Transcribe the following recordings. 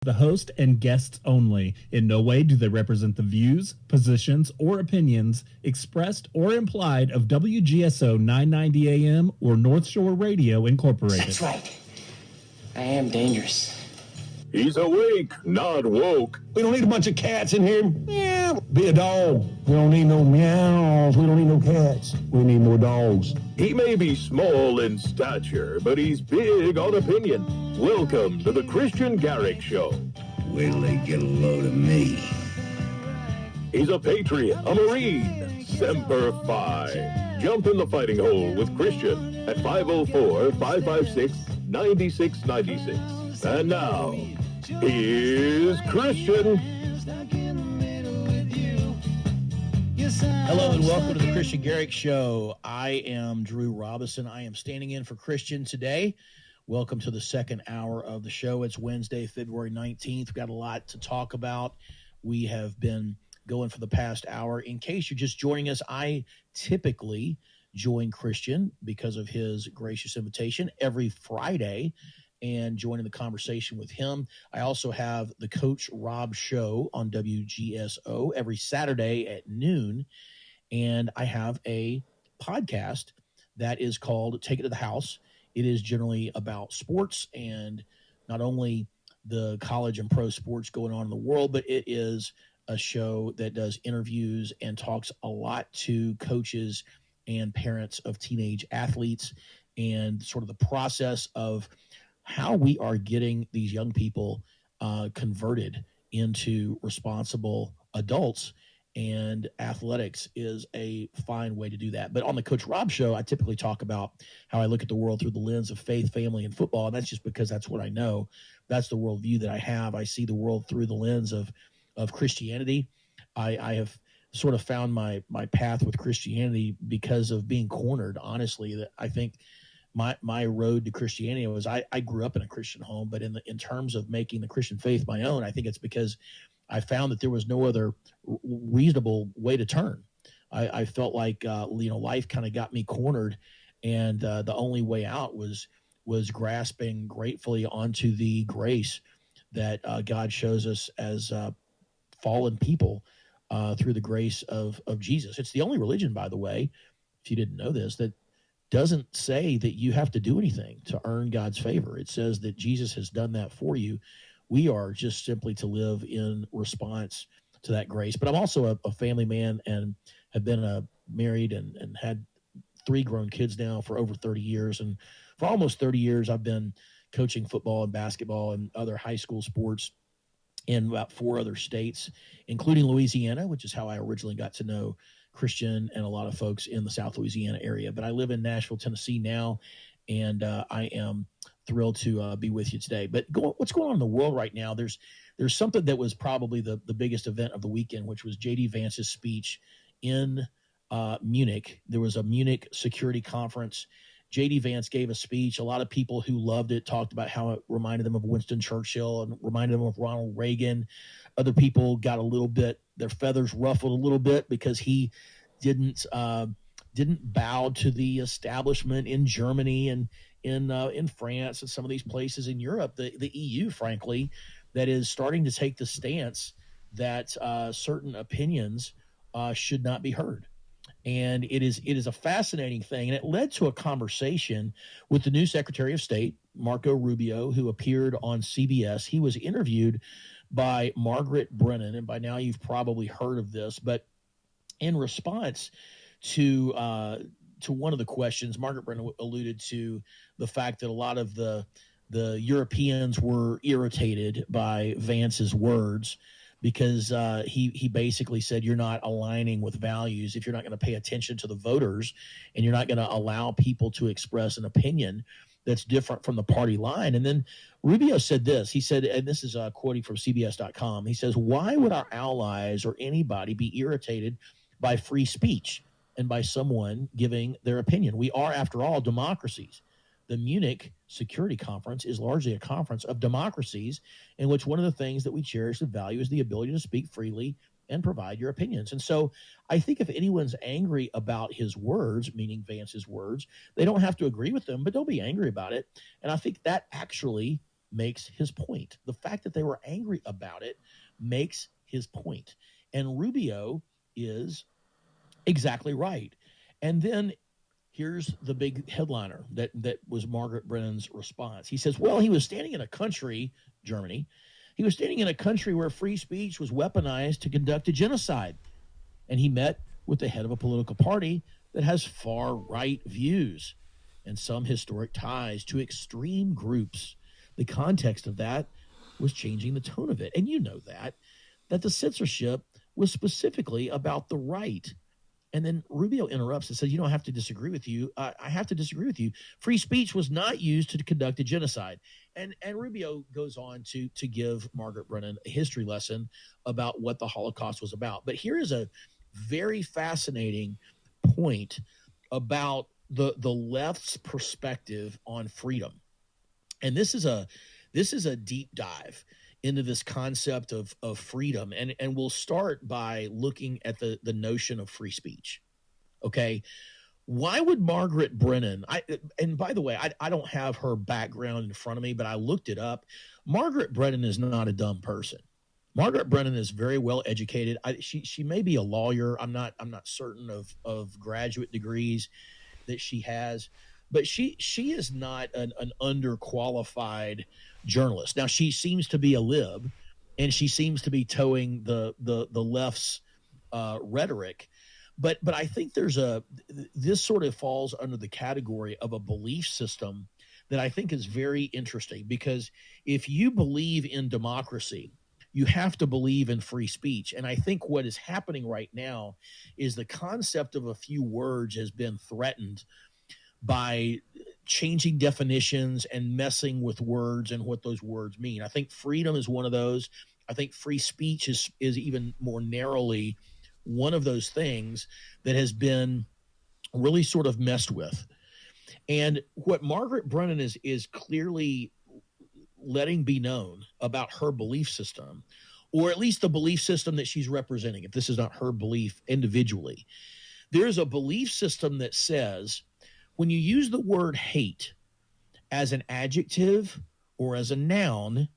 the host and guests only. In no way do they represent the views, positions, or opinions expressed or implied of WGSO 990 AM or North Shore Radio Incorporated. That's right. I am dangerous. He's awake, not woke. We don't need a bunch of cats in here. Yeah, be a dog. We don't need no meows. We don't need no cats. We need more dogs. He may be small in stature, but he's big on opinion. Welcome to the Kristian Garic Show. Wait till they get a load of me. He's a patriot, a Marine, Semper Fi. Jump in the fighting hole with Kristian at 504-556-9696. And now, here's Kristian. Hello and welcome to the Kristian Garic Show. I am Drew Robinson. I am standing in for Kristian today. Welcome to the second hour of the show. It's Wednesday, February 19th. We've got a lot to talk about. We have been going for the past hour. In case you're just joining us, I typically join Kristian because of his gracious invitation every Friday and joining the conversation with him. I also have the Coach Rob Show on WGSO every Saturday at noon, and I have a podcast that is called Take It to the House. It is generally about sports and not only the college and pro sports going on in the world, but it is a show that does interviews and talks a lot to coaches and parents of teenage athletes and sort of the process of how we are getting these young people converted into responsible adults, and athletics is a fine way to do that. But on the Coach Rob Show, I typically talk about how I look at the world through the lens of faith, family, and football, and that's just because that's what I know. That's the worldview that I have. I see the world through the lens of Christianity. I have sort of found my path with Christianity because of being cornered, honestly. That I think my road to Christianity was I grew up in a Christian home, but in terms of making the Christian faith my own, I think it's because I found that there was no other reasonable way to turn. I felt like life kind of got me cornered, and the only way out was grasping gratefully onto the grace that God shows us as fallen people through the grace of Jesus. It's the only religion, by the way, if you didn't know this, that doesn't say that you have to do anything to earn God's favor. It says that Jesus has done that for you. We are just simply to live in response to that grace. But I'm also a family man and have been married and had 3 grown kids now for over 30 years. And for almost 30 years, I've been coaching football and basketball and other high school sports in about 4 other states, including Louisiana, which is how I originally got to know Kristian and a lot of folks in the South Louisiana area. But I live in Nashville, Tennessee now, and I am thrilled to be with you today. But what's going on in the world right now, there's something that was probably the biggest event of the weekend, which was JD Vance's speech in Munich. There was a Munich security conference. JD Vance gave a speech. A lot of people who loved it talked about how it reminded them of Winston Churchill and reminded them of Ronald Reagan. Other people got a little bit, their feathers ruffled a little bit because he didn't bow to the establishment in Germany and in France and some of these places in Europe, the EU, frankly, that is starting to take the stance that certain opinions should not be heard. And it is a fascinating thing. And it led to a conversation with the new Secretary of State, Marco Rubio, who appeared on CBS. He was interviewed by Margaret Brennan, and by now you've probably heard of this. But in response to one of the questions, Margaret Brennan alluded to the fact that a lot of the Europeans were irritated by Vance's words because he basically said, you're not aligning with values if you're not going to pay attention to the voters and you're not going to allow people to express an opinion that's different from the party line. And then Rubio said this. He said, and this is quoting from CBS.com, he says, why would our allies or anybody be irritated by free speech and by someone giving their opinion? We are, after all, democracies. The Munich Security Conference is largely a conference of democracies in which one of the things that we cherish and value is the ability to speak freely and provide your opinions. And so I think if anyone's angry about his words, meaning Vance's words, they don't have to agree with them, but they'll be angry about it. And I think that actually makes his point. The fact that they were angry about it makes his point. And Rubio is exactly right. And then here's the big headliner that was Margaret Brennan's response. He says, well, he was standing in a country, Germany. He was standing in a country where free speech was weaponized to conduct a genocide. And he met with the head of a political party that has far right views and some historic ties to extreme groups. The context of that was changing the tone of it. And you know that the censorship was specifically about the right. And then Rubio interrupts and says, I have to disagree with you. I have to disagree with you. Free speech was not used to conduct a genocide. And Rubio goes on to give Margaret Brennan a history lesson about what the Holocaust was about. But here is a very fascinating point about the left's perspective on freedom. And this is a deep dive into this concept of freedom. And we'll start by looking at the notion of free speech. Okay. Why would Margaret Brennan, and by the way, I don't have her background in front of me, but I looked it up. Margaret Brennan is not a dumb person. Margaret Brennan is very well educated. She may be a lawyer. I'm not certain of graduate degrees that she has, but she is not an underqualified journalist. Now, she seems to be a lib, and she seems to be towing the left's rhetoric. But I think this sort of falls under the category of a belief system that I think is very interesting, because if you believe in democracy, you have to believe in free speech. And I think what is happening right now is the concept of a few words has been threatened by changing definitions and messing with words and what those words mean. I think freedom is one of those. I think free speech is even more narrowly one of those things that has been really sort of messed with. And what Margaret Brennan is clearly letting be known about her belief system, or at least the belief system that she's representing, if this is not her belief individually, there's a belief system that says when you use the word hate as an adjective or as a noun,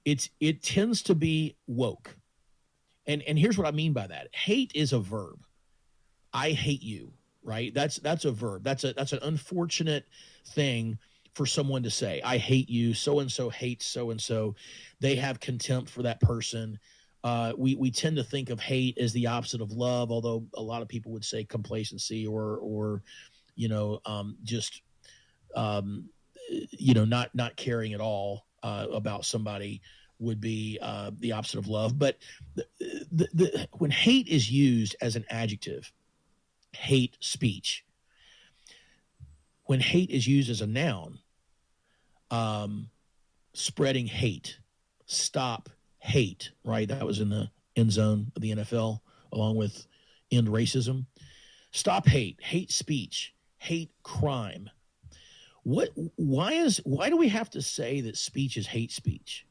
it tends to be woke. And here's what I mean by that. Hate is a verb. I hate you, right? That's a verb. That's an unfortunate thing for someone to say. I hate you. So-and-so hates so-and-so. They have contempt for that person. We tend to think of hate as the opposite of love, although a lot of people would say complacency or just not caring at all about somebody would be the opposite of love. But when hate is used as an adjective, hate speech. When hate is used as a noun, spreading hate, stop hate, right? That was in the end zone of the NFL, along with end racism. Stop hate, hate speech, hate crime. Why do we have to say that speech is hate speech?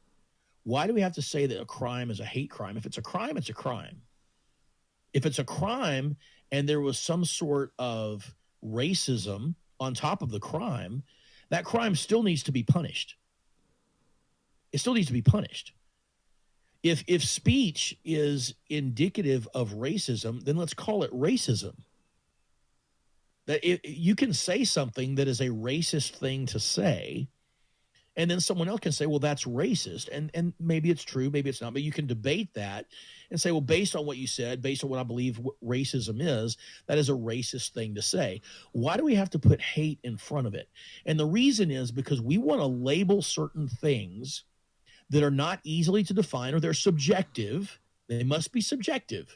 Why do we have to say that a crime is a hate crime? If it's a crime, it's a crime. If it's a crime and there was some sort of racism on top of the crime, that crime still needs to be punished. It still needs to be punished. If speech is indicative of racism, then let's call it racism. That you can say something that is a racist thing to say, and then someone else can say, well, that's racist. And maybe it's true, maybe it's not, but you can debate that and say, well, based on what you said, based on what I believe racism is, that is a racist thing to say. Why do we have to put hate in front of it? And the reason is because we want to label certain things that are not easily to define, or they're subjective. They must be subjective.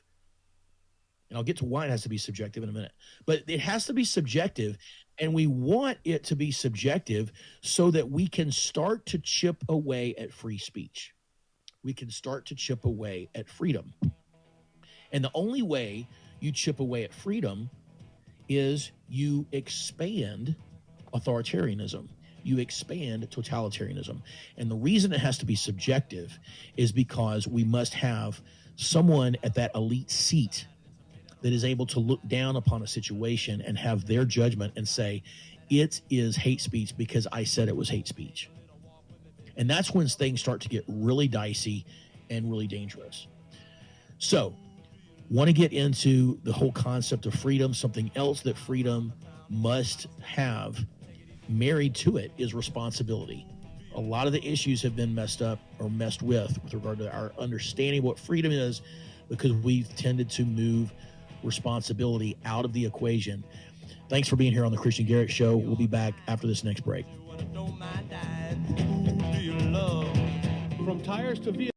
And I'll get to why it has to be subjective in a minute. But it has to be subjective, and we want it to be subjective so that we can start to chip away at free speech. We can start to chip away at freedom. And the only way you chip away at freedom is you expand authoritarianism. You expand totalitarianism. And the reason it has to be subjective is because we must have someone at that elite seat that is able to look down upon a situation and have their judgment and say, it is hate speech because I said it was hate speech. And that's when things start to get really dicey and really dangerous. So, want to get into the whole concept of freedom. Something else that freedom must have married to it is responsibility. A lot of the issues have been messed up or messed with regard to our understanding of what freedom is, because we've tended to move responsibility out of the equation. Thanks for being here on the Kristian Garic Show. We'll be back after this next break. From tires to vehicles.